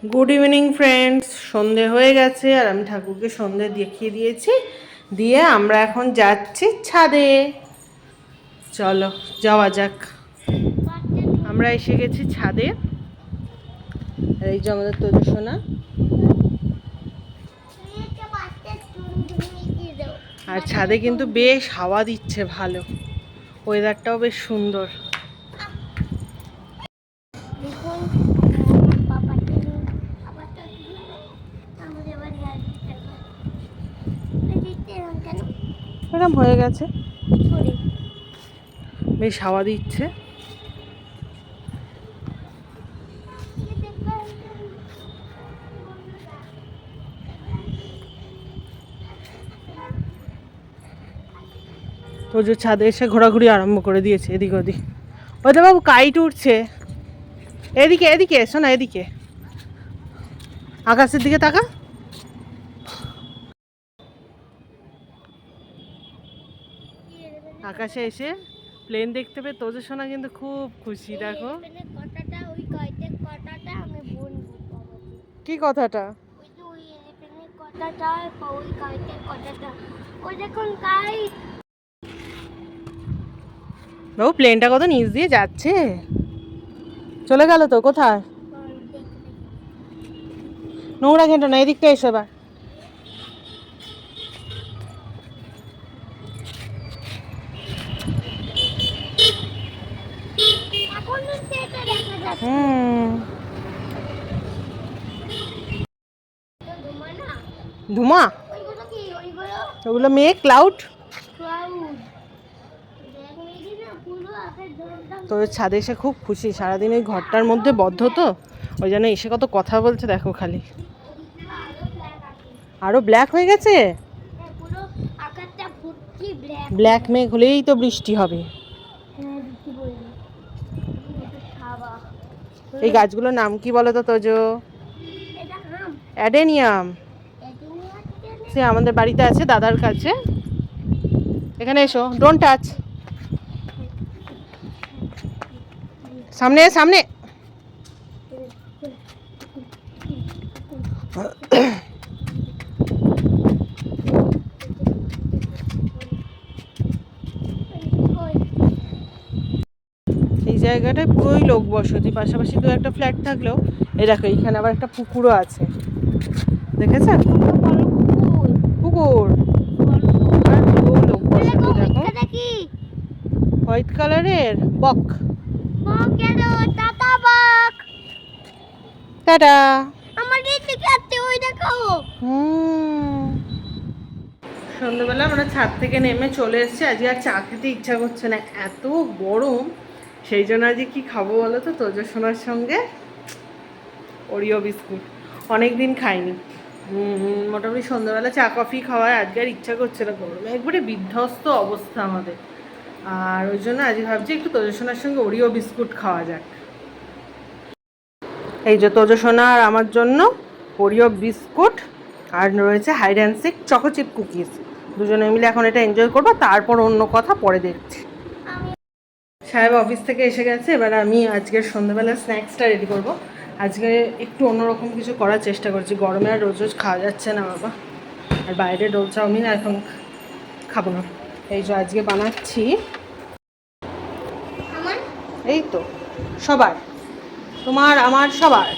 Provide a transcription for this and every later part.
Good evening friends, সন্ধে হয়ে গেছে আর আমি ঠাকুরকে সন্ধে দেখিয়ে দিয়েছি। দিয়ে আমরা এখন যাচ্ছি ছাদে। চলো যাওয়া যাক। আমরা এসে গেছি ছাদে। আর এই যে আমাদের তোজো সোনা। আর ছাদে কিন্তু বেশ হাওয়া দিচ্ছে ভালো, ওয়েদারটাও বেশ সুন্দর। এরকম হয়ে গেছে, বেশ হাওয়া দিচ্ছে। তোজো ছাদে এসে ঘোরাঘুরি আরম্ভ করে দিয়েছে এদিক ওদিক। ওই তো বাবু কাইট উঠছে, এদিকে এদিকে এসো না, এদিকে আকাশের দিকে তাকা। আকাশে এসে প্লেন দেখতে পেয়ে তোজো সোনা কিন্তু খুব খুশি। দেখো কি কথাটা, বাবু প্লেনটা কত নিচ দিয়ে যাচ্ছে, চলে গেল তো কোথায়। নোংরা ঘেঁটো না, এদিকটা এসো এবার। ধুমা, ওগুলো মেঘ, ক্লাউড। তো ছাদে এসে খুব খুশি, সারাদিন ওই ঘরটার মধ্যে বদ্ধ, তো ওই জন্য এসে কত কথা বলছে দেখো খালি। আরো ব্ল্যাক হয়ে গেছে, ব্ল্যাক মেঘ হলেই তো বৃষ্টি হবে। এই গাছগুলোর নাম কি বলো তো তোজো? অ্যাডেনিয়াম। সে আমাদের বাড়িতে আছে দাদার কাছে। এখানে এসো, ডোন্ট টাচ। সামনে সামনে। এই জায়গাটায় পুরোই লোক বসতি, পাশাপাশি দু একটা ফ্ল্যাট থাকলেও এই দেখো এইখানে আবার একটা পুকুরও আছে, দেখেছেন? পুকুর আর পুরো লোক বসতি। দেখো হোয়াইট কালারের বক। টাটা। সন্ধ্যাবেলা আমরা ছাদ থেকে নেমে চলে এসেছি। আজকে আর চা খেতে ইচ্ছা করছে না, এত গরম। সেই জন্য আজকে কী খাবো বলো তো? তোজো সোনার সঙ্গে ওরিও বিস্কুট, অনেক দিন খাইনি। মোটামুটি সন্ধ্যাবেলা চা কফি খাওয়ায় আজকে আর ইচ্ছা করছে না, গরমে একবারে বিধ্বস্ত অবস্থা আমাদের। আর ওই জন্য আজকে ভাবছি একটু তোজো সোনার সঙ্গে ওরিও বিস্কুট খাওয়া যাক। এই যে তোজো সোনা আর আমার জন্য ওরিও বিস্কুট, আর রয়েছে হাইড অ্যান্ড সিক চকোচিপ কুকিজ। দুজনে মিলে এখন এটা এনজয় করবো, তারপর অন্য কথা পরে দেখছি। সাহেব অফিস থেকে এসে গেছে, এবার আমি আজকের সন্ধ্যাবেলা স্ন্যাক্সটা রেডি করব। আজকে একটু অন্যরকম কিছু করার চেষ্টা করছি, গরমে আর রোজ রোজ খাওয়া যাচ্ছে না বাবা। আর বাইরে রোল চাউমিন এখন খাবো না। এই যে আজকে বানাচ্ছি, এই তো সবার, তোমার আমার সবার,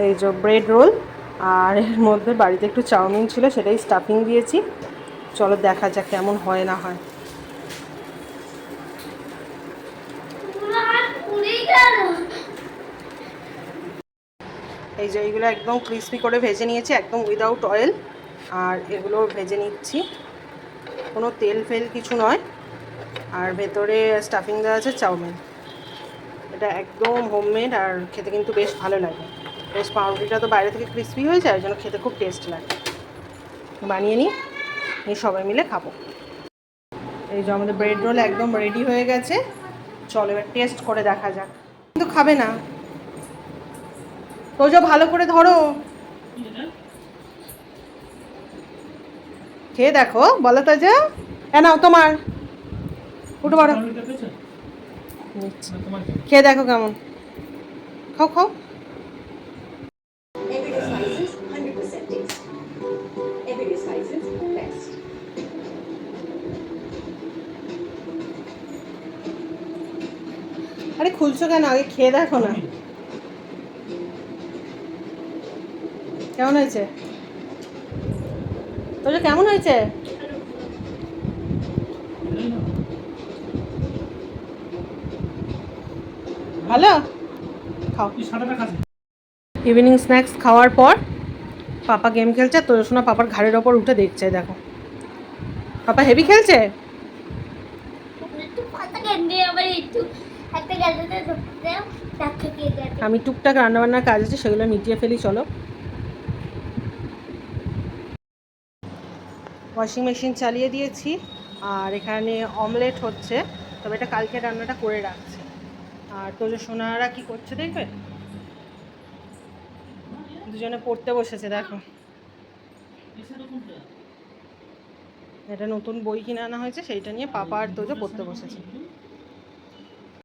এই যে ব্রেড রোল। আর এর মধ্যে বাড়িতে একটু চাউমিন ছিল, সেটাই স্টাফিং দিয়েছি। চলো দেখা যাক কেমন হয় না হয়। এই যে এইগুলো একদম ক্রিস্পি করে ভেজে নিয়েছি, একদম উইদাউট অয়েল। আর এগুলো ভেজে নিচ্ছি, কোনো তেল ফেল কিছু নয়। আর ভেতরে স্টাফিং দেওয়া আছে চাউমিন। এটা একদম হোমমেড, আর খেতে কিন্তু বেশ ভালো লাগে। বেশ পাউরুটিটা তো বাইরে থেকে ক্রিস্পি হয়ে যায়, ওই জন্য খেতে খুব টেস্ট লাগে। বানিয়ে নিই, সবাই মিলে খাবো। এই যে আমাদের ব্রেড রোল একদম রেডি হয়ে গেছে। চলো এবার টেস্ট করে দেখা যাক। কিন্তু খাবে না তোজো, ভালো করে ধরো, খেয়ে দেখো। বলো তো যে নাও তোমার, উঠো বড়, খেয়ে দেখো কেমন। খাও খাও। খুলছো কেন? আগে খেয়ে দেখো না কেমন হয়েছে। তোজো কেমন হয়েছে? ভালো, খাও। ইভিনিং স্ন্যাক্স খাওয়ার পর পাপা গেম খেলছে, তোজো সোনা পাপার ঘাড়ের ওপর উঠে দেখছে। দেখো পাপা হেভি খেলছে। আমি টুকটাক রান্নাবান্নার কাজ আছে, সেগুলো মিটিয়ে ফেলি। চলো। ওয়াশিং মেশিন চালিয়ে দিয়েছি, আর এখানে অমলেট হচ্ছে, তবে এটা কালকে রান্নাটা করে রাখছি। আর তোজো সোনারা কি করছে দেখবে, দুজনে পড়তে বসেছে। দেখো, এটা নতুন বই কিনে আনা হয়েছে, সেইটা নিয়ে পাপা আর তোজো পড়তে বসেছে।